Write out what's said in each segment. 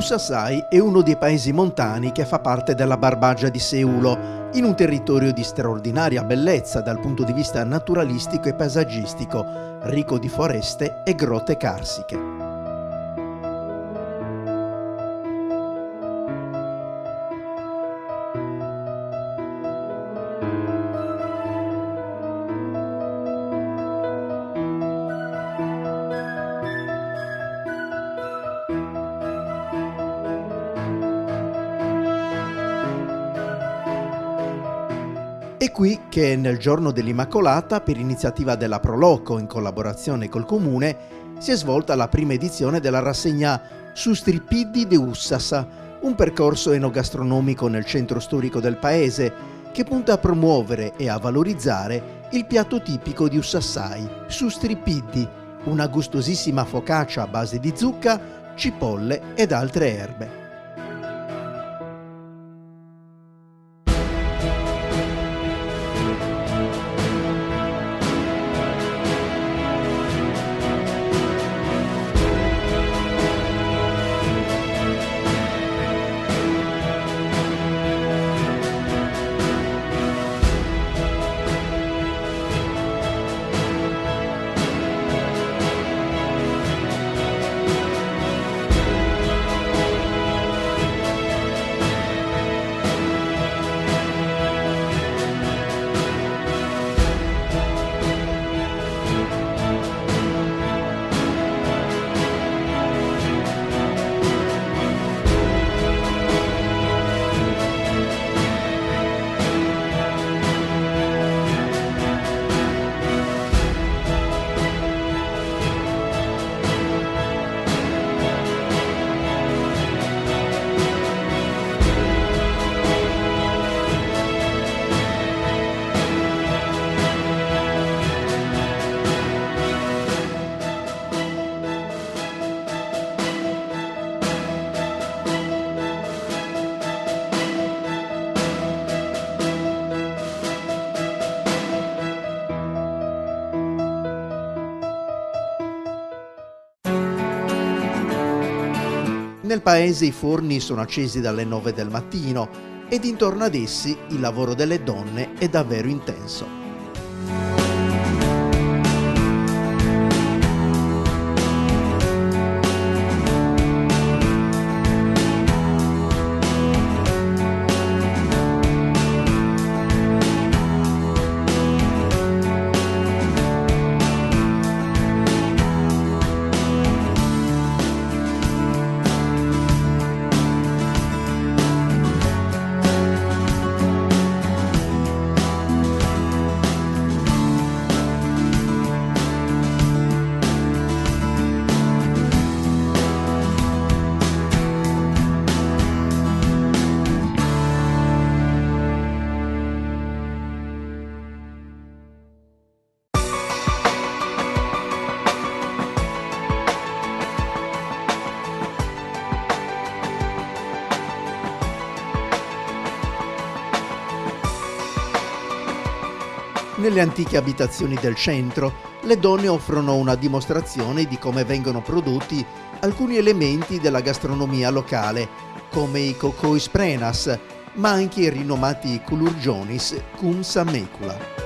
Usasai è uno dei paesi montani che fa parte della Barbagia di Seulo, in un territorio di straordinaria bellezza dal punto di vista naturalistico e paesaggistico, ricco di foreste e grotte carsiche. È qui che nel giorno dell'Immacolata, per iniziativa della Proloco in collaborazione col Comune, si è svolta la prima edizione della rassegna Su Stripidi de Ussasa, un percorso enogastronomico nel centro storico del paese che punta a promuovere e a valorizzare il piatto tipico di Usasai, Su Stripidi, una gustosissima focaccia a base di zucca, cipolle ed altre erbe. Nel paese i forni sono accesi dalle 9 del mattino ed intorno ad essi il lavoro delle donne è davvero intenso. Nelle antiche abitazioni del centro, le donne offrono una dimostrazione di come vengono prodotti alcuni elementi della gastronomia locale, come i cocois prenas, ma anche i rinomati culurgionis cum sammecula.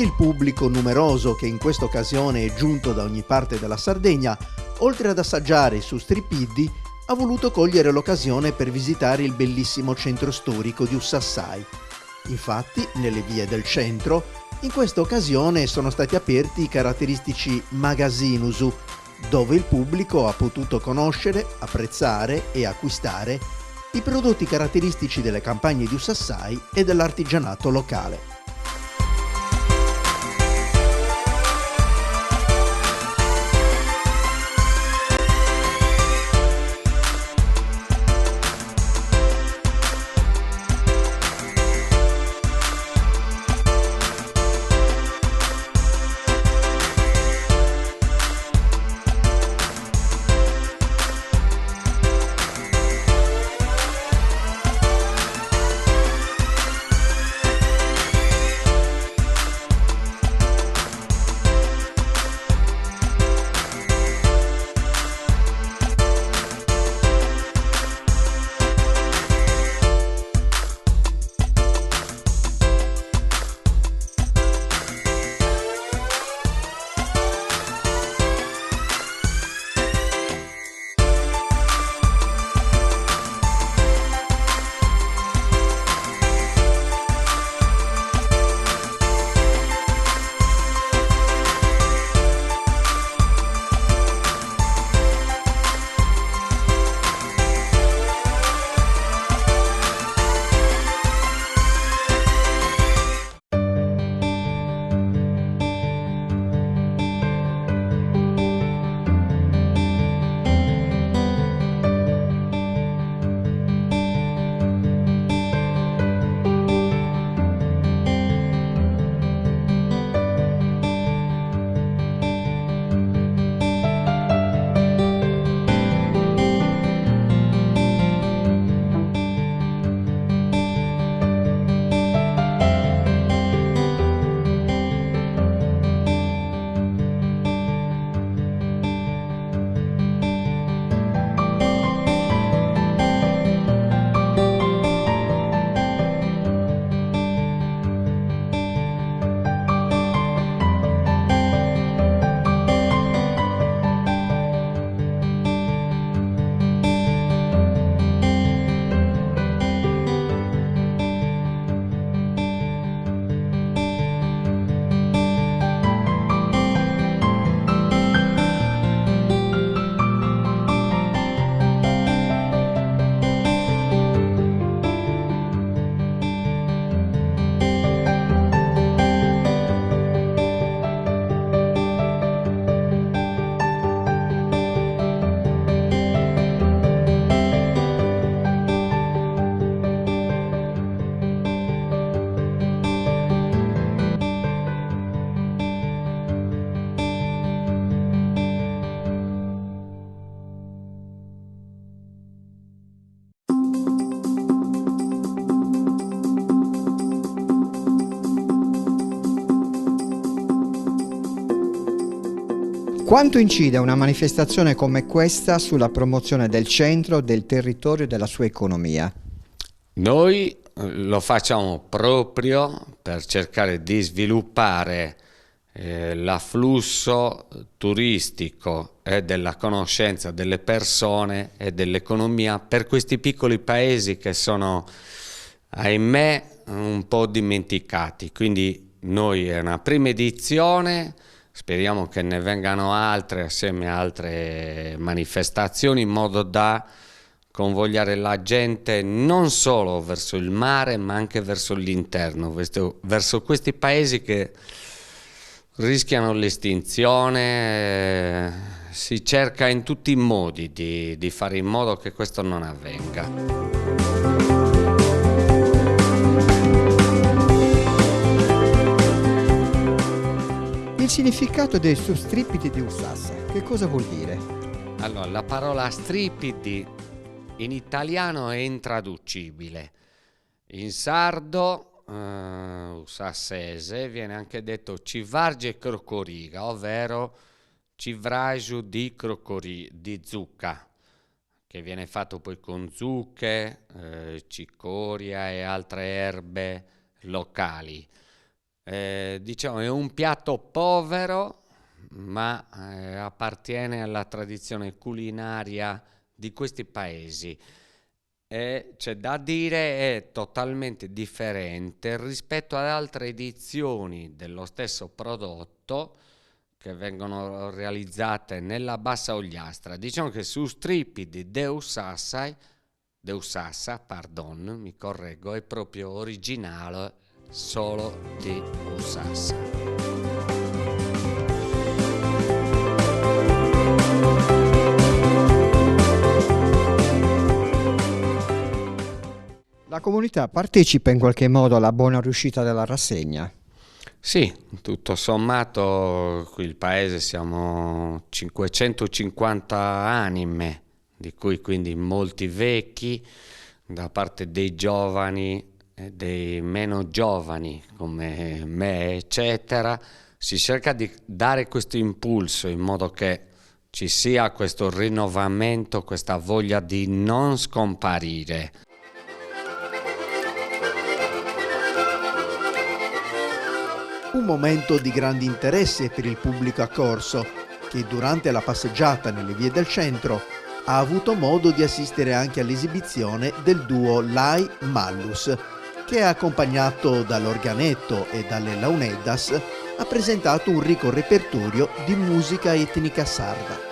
E il pubblico numeroso che in questa occasione è giunto da ogni parte della Sardegna, oltre ad assaggiare i sustripiddi, ha voluto cogliere l'occasione per visitare il bellissimo centro storico di Ussassai. Infatti, nelle vie del centro, in questa occasione sono stati aperti i caratteristici Magazin Usu, dove il pubblico ha potuto conoscere, apprezzare e acquistare i prodotti caratteristici delle campagne di Ussassai e dell'artigianato locale. Quanto incide una manifestazione come questa sulla promozione del centro, del territorio e della sua economia? Noi lo facciamo proprio per cercare di sviluppare l'afflusso turistico e della conoscenza delle persone e dell'economia per questi piccoli paesi che sono, ahimè, un po' dimenticati. Quindi noi è una prima edizione. Speriamo che ne vengano altre assieme a altre manifestazioni in modo da convogliare la gente non solo verso il mare ma anche verso l'interno, verso questi paesi che rischiano l'estinzione. Si cerca in tutti i modi di fare in modo che questo non avvenga. Il significato dei sustripidi di Ussassa, che cosa vuol dire? Allora, la parola stripidi in italiano è intraducibile. In sardo, ussassese, viene anche detto civarge crocoriga, ovvero civragio di zucca, che viene fatto poi con zucche, cicoria e altre erbe locali. Diciamo è un piatto povero, ma appartiene alla tradizione culinaria di questi paesi. E c'è da dire è totalmente differente rispetto ad altre edizioni dello stesso prodotto che vengono realizzate nella Bassa Ogliastra. Diciamo che su Stripidi Deussassa, pardon, mi correggo, è proprio originale solo di Ussassa. La comunità partecipa in qualche modo alla buona riuscita della rassegna? Sì, tutto sommato qui il paese siamo 550 anime, di cui quindi molti vecchi, da parte dei giovani e dei meno giovani come me, eccetera. Si cerca di dare questo impulso in modo che ci sia questo rinnovamento, questa voglia di non scomparire. Un momento di grande interesse per il pubblico accorso, che durante la passeggiata nelle vie del centro ha avuto modo di assistere anche all'esibizione del duo Lai Mallus, che accompagnato dall'organetto e dalle launeddas ha presentato un ricco repertorio di musica etnica sarda.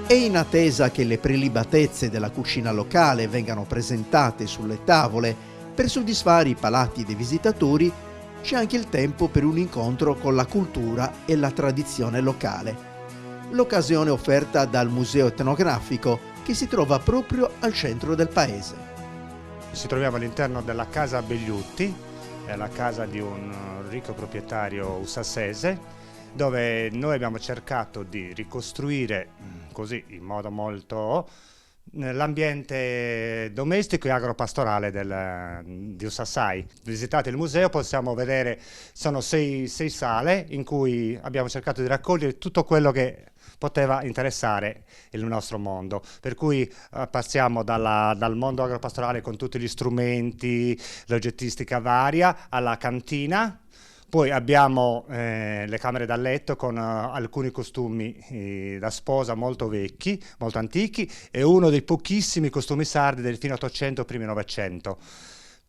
E in attesa che le prelibatezze della cucina locale vengano presentate sulle tavole per soddisfare i palati dei visitatori, c'è anche il tempo per un incontro con la cultura e la tradizione locale. L'occasione offerta dal Museo Etnografico, che si trova proprio al centro del paese. Ci troviamo all'interno della Casa Begliutti, è la casa di un ricco proprietario ussassese, dove noi abbiamo cercato di ricostruire così in modo molto l'ambiente domestico e agropastorale di Ussassai. Visitate il museo, possiamo vedere, sono sei sale in cui abbiamo cercato di raccogliere tutto quello che poteva interessare il nostro mondo, per cui passiamo dal mondo agropastorale con tutti gli strumenti, l'oggettistica varia, alla cantina. Poi abbiamo le camere da letto con alcuni costumi da sposa molto vecchi, molto antichi, e uno dei pochissimi costumi sardi del fine 800, primi 900.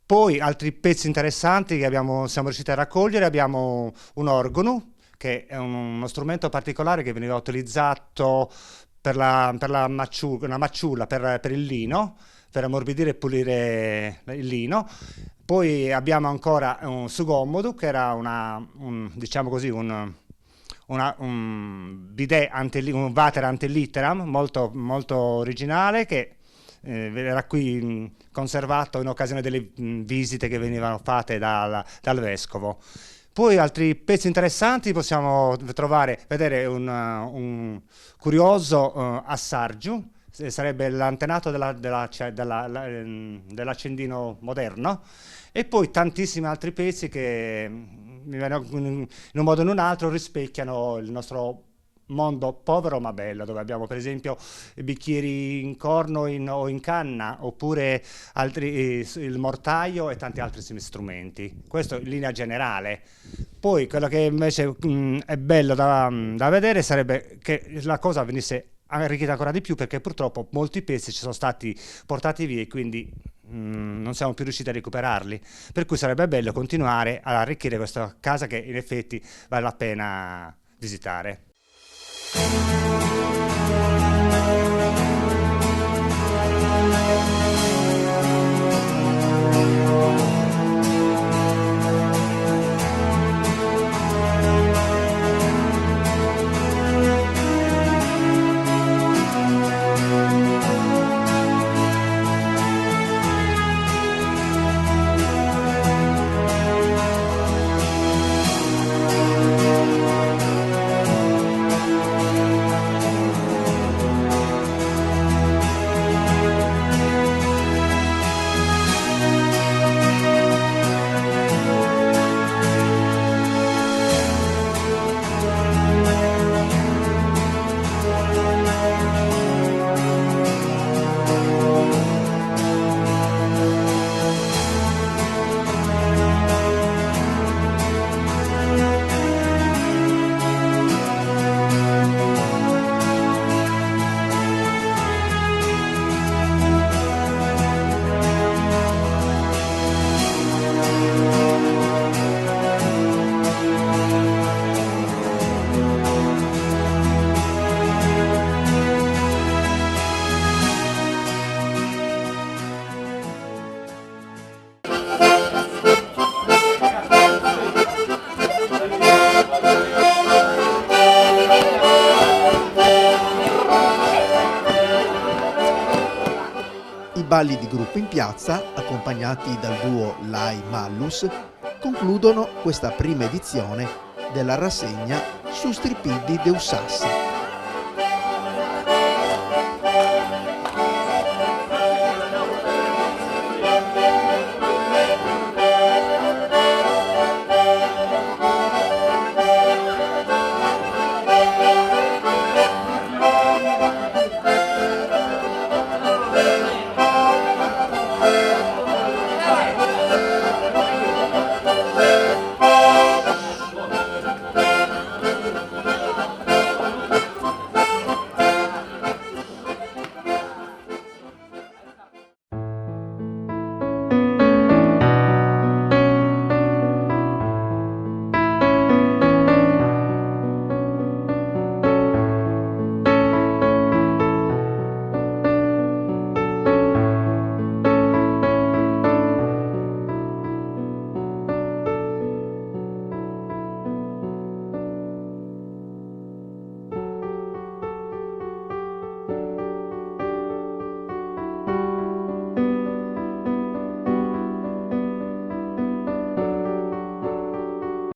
Poi altri pezzi interessanti che siamo riusciti a raccogliere: abbiamo un organo, che è uno strumento particolare che veniva utilizzato per una macciulla, per il lino, per ammorbidire e pulire il lino. Poi abbiamo ancora un sugommodo, che era diciamo così, un bidet, un water antilitteram molto, molto originale, che era qui conservato in occasione delle visite che venivano fatte dal vescovo. Poi altri pezzi interessanti possiamo vedere un curioso assargio, sarebbe l'antenato dell'accendino moderno, e poi tantissimi altri pezzi che in un modo o in un altro rispecchiano il nostro mondo povero ma bello, dove abbiamo per esempio bicchieri in corno o in canna, oppure il mortaio e tanti altri strumenti. Questo in linea generale. Poi quello che invece è bello da vedere sarebbe che la cosa venisse arricchita ancora di più, perché purtroppo molti pezzi ci sono stati portati via e quindi non siamo più riusciti a recuperarli, per cui sarebbe bello continuare ad arricchire questa casa, che in effetti vale la pena visitare. I balli di gruppo in piazza, accompagnati dal duo Lai Mallus, concludono questa prima edizione della rassegna Su Stripidi de Ussassi.